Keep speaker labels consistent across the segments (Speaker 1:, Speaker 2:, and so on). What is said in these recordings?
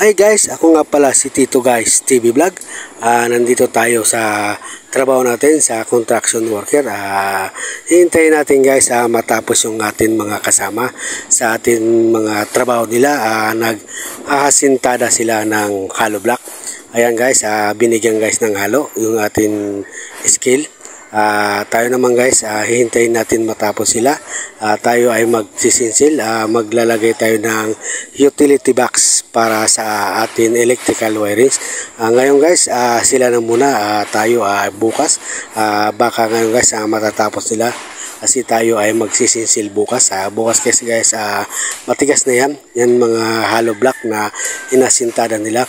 Speaker 1: Hi guys, ako nga pala si Tito Guys TV Vlog. Nandito tayo sa trabaho natin sa construction worker. Hintayin natin guys matapos yung atin mga kasama sa atin mga trabaho nila. Nag-ahasintada sila ng hollow block. Ayan guys, binigyan guys ng halo yung atin skill. Tayo naman guys, hihintayin natin matapos sila. Tayo ay magsisinsil, maglalagay tayo ng utility box para sa atin electrical wirings. Ngayon guys, sila na muna, tayo bukas. Baka ngayon guys, matatapos sila kasi tayo ay magsisinsil bukas. Bukas kasi guys, matigas na yan mga hollow block na inasintada nila.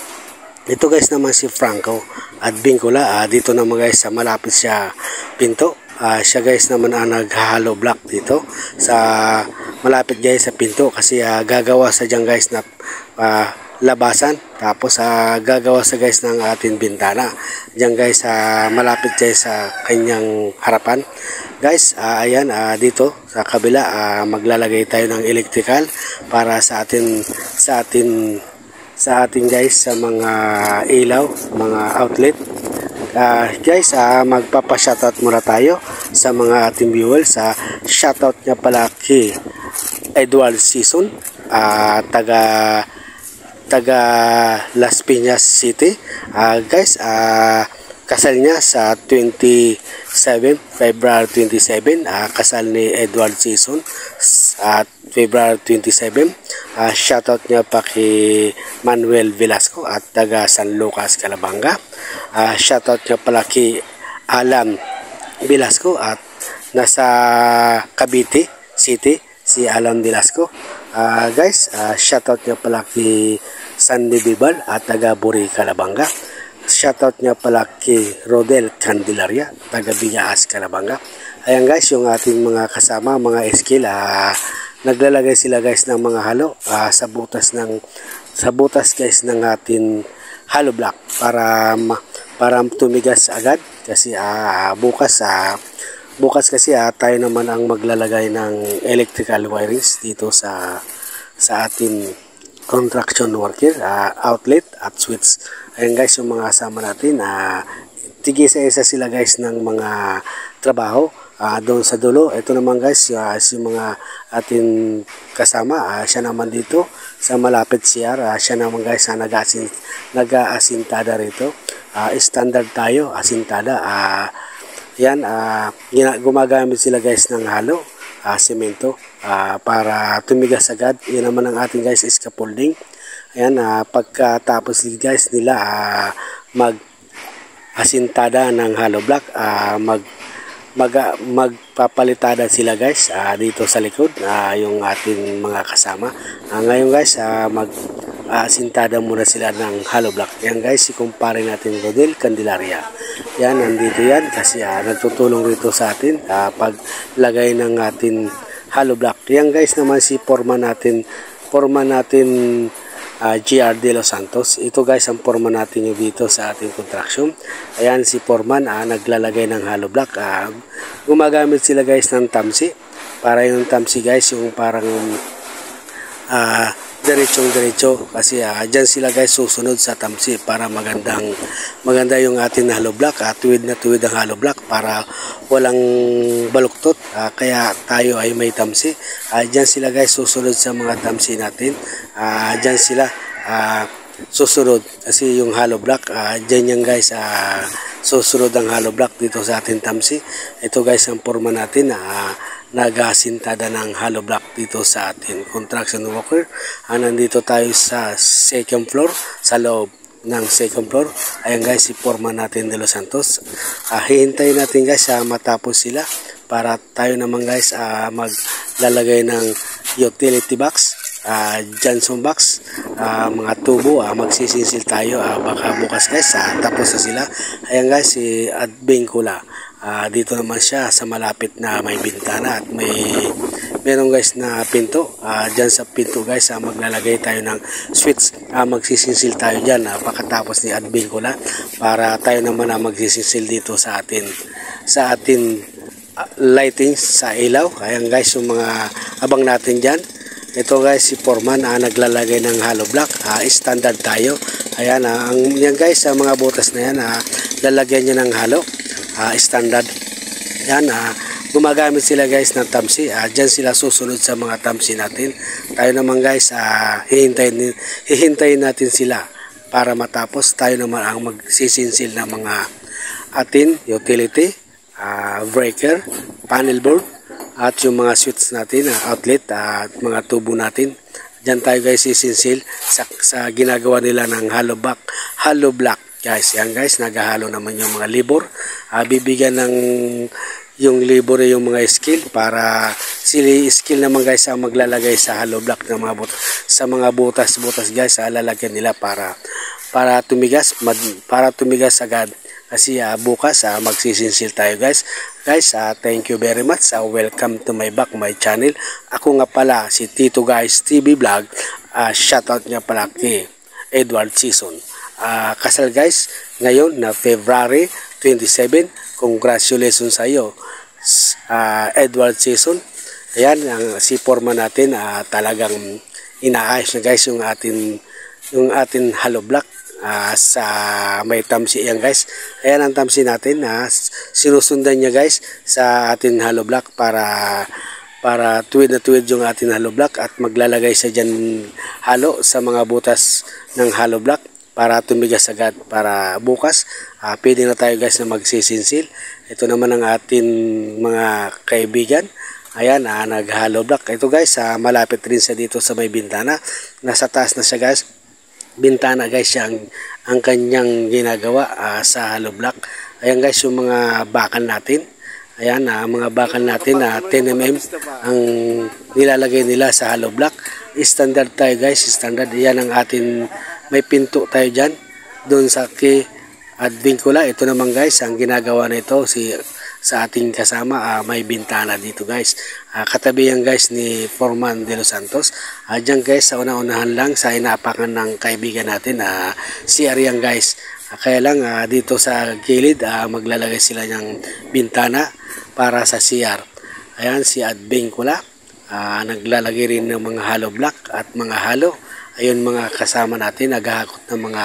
Speaker 1: Ito guys naman si Franco at Bingkula, dito naman guys malapit siya pinto. Siya guys naman nag-hollow block dito sa malapit guys sa pinto kasi gagawa sa dyan guys na labasan, tapos gagawa sa guys ng ating bintana dyan guys malapit guys sa kanyang harapan guys. Ayan, dito sa kabila maglalagay tayo ng electrical para sa atin guys sa mga ilaw, mga outlet. Guys, magpapa-shoutout muna tayo sa mga ating viewers. Shoutout niya pala kay Edward Season, taga Las Piñas City. Guys, kasal niya sa February 27, kasal ni Edward Season at February 27. Shoutout niya pa kay Manuel Velasco at taga San Lucas, Calabanga. Shoutout niya pala kay Alan Velasco at nasa Cavite City si Alan Velasco. Guys, shoutout niya pala kay Sandy Bibal at taga Buri, Calabanga. Shoutout niya pala kay Rodel Candelaria, taga Biñaas, Calabanga. Ayan guys, yung ating mga kasama, mga skill, naglalagay sila guys ng mga halo sa butas guys ng ating hollow block para tumigas agad kasi bukas kasi tayo naman ang maglalagay ng electrical wirings dito sa ating construction worker, outlet at switch. Ayan guys, yung mga kasama natin, tigisa-isa sila guys ng mga trabaho doon sa dulo. Ito naman guys, yung mga ating kasama, siya naman dito sa malapit siya. Siya naman guys nag-aasintada rito. Standard tayo, asintada. Yan, gumagamit sila guys ng halo, semento, para tumigas agad. Yan naman ang ating guys scaffolding. Ayan, pagkatapos guys nila mag-asintada ng hollow block, magpapalitada sila guys dito sa likod, yung ating mga kasama. Ngayon guys, mag-asintada muna sila ng hollow block. Yan guys, ikumpare natin Rodel Candelaria. Yan, nandito yan kasi nagtutulong rito sa atin paglagay ng ating hollow block. Yan guys naman si forma natin GR De Los Santos. Ito guys ang foreman natin yung dito sa ating construction. Ayan si foreman, naglalagay ng hollow block. Gumagamit sila guys ng tamsi para yung tamsi guys yung parang diretso kasi dyan sila guys susunod sa tamsi para maganda yung ating hollow block. Tuwid na tuwid ang hollow block para walang baluktot, kaya tayo ay may tamsi. Dyan sila guys susunod sa mga tamsi natin. Dyan sila susunod kasi yung hollow block, dyan yan guys susunod ang hollow block dito sa ating tamsi. Ito guys ang forma natin nagasintada ng hollow block dito sa ating construction worker. Nandito tayo sa second floor, sa loob ng second floor. Ayan guys, si forma natin De Los Santos. Hihintayin natin guys matapos sila para tayo naman guys maglalagay ng utility box, Johnson box, mga tubo, magsisinsil tayo. Baka bukas guys tapos na sila. Ayan guys, si Bingkula, dito naman siya sa malapit na may bintana at meron guys na pinto. Dyan sa pinto guys maglalagay tayo ng switch, magsisinsil tayo dyan pagkatapos ni Bingkula para tayo naman magsisinsil dito sa atin lighting sa ilaw. Ayan guys, yung mga abang natin dyan ito guys, si Foreman naglalagay ng hollow block. Standard tayo. Ayan, yan guys, sa mga butas na yan, lalagyan niya ng hollow. Standard. Yan, gumagamit sila guys ng tamsi. Diyan sila susunod sa mga tamsi natin. Tayo naman guys, hihintayin natin sila para matapos. Tayo naman ang magsisinsil ng mga atin, utility, breaker, panel board, at yung mga switch natin, outlet, at mga tubo natin. Diyan tayo guys sisinsil sa ginagawa nila ng hollow block guys. Yan guys, naghahalo naman yung mga labor. Bibigyan ng yung labor yung mga skill para sila skill naman guys ang maglalagay sa hollow block ng mga butas. Sa mga butas guys, lalagyan nila para tumigas agad. Kasi bukas magsisinsil tayo guys. Guys, thank you very much. Welcome to my channel. Ako nga pala si Tito Guys TV Vlog. Shoutout nga pala kay Edward Season. Kasal guys, ngayon na February 27. Congratulations sa iyo, Edward Season. Ayan, si Foreman natin talagang inaayos na guys yung atin hollow block. Sa may tamsi yan guys. Ayan ang tamsi natin, sinusundan niya guys sa atin hollow block para tuwid na tuwid yung atin hollow block, at maglalagay siya dyan halo sa mga butas ng hollow block para tumigas agad, para bukas pwede na tayo guys na magsisinsil. Ito naman ang atin mga kaibigan. Ayan, nag-hollow block. Ito guys, malapit rin sa dito sa may bintana. Nasa taas na siya guys. Bintana guys siya ang kanyang ginagawa sa hollow block. Ayan guys, yung mga bakal natin. Ayan, mga bakal natin 10 mm ang nilalagay nila sa hollow block. Standard tayo guys, standard. Yan ang atin, may pinto tayo dyan doon sa key at vincula. Ito naman guys, ang ginagawa na ito sa ating kasama, may bintana dito guys. Katabi yan guys ni Foreman de los Santos. Diyan guys, sa una-unahan lang sa inapakan ng kaibigan natin, si Ariang guys. Kaya lang dito sa gilid, maglalagay sila ng bintana para sa CR. Ayan, si Advincula, naglalagay rin ng mga hollow block at mga halo. Ayun mga kasama natin, naghahakot ng mga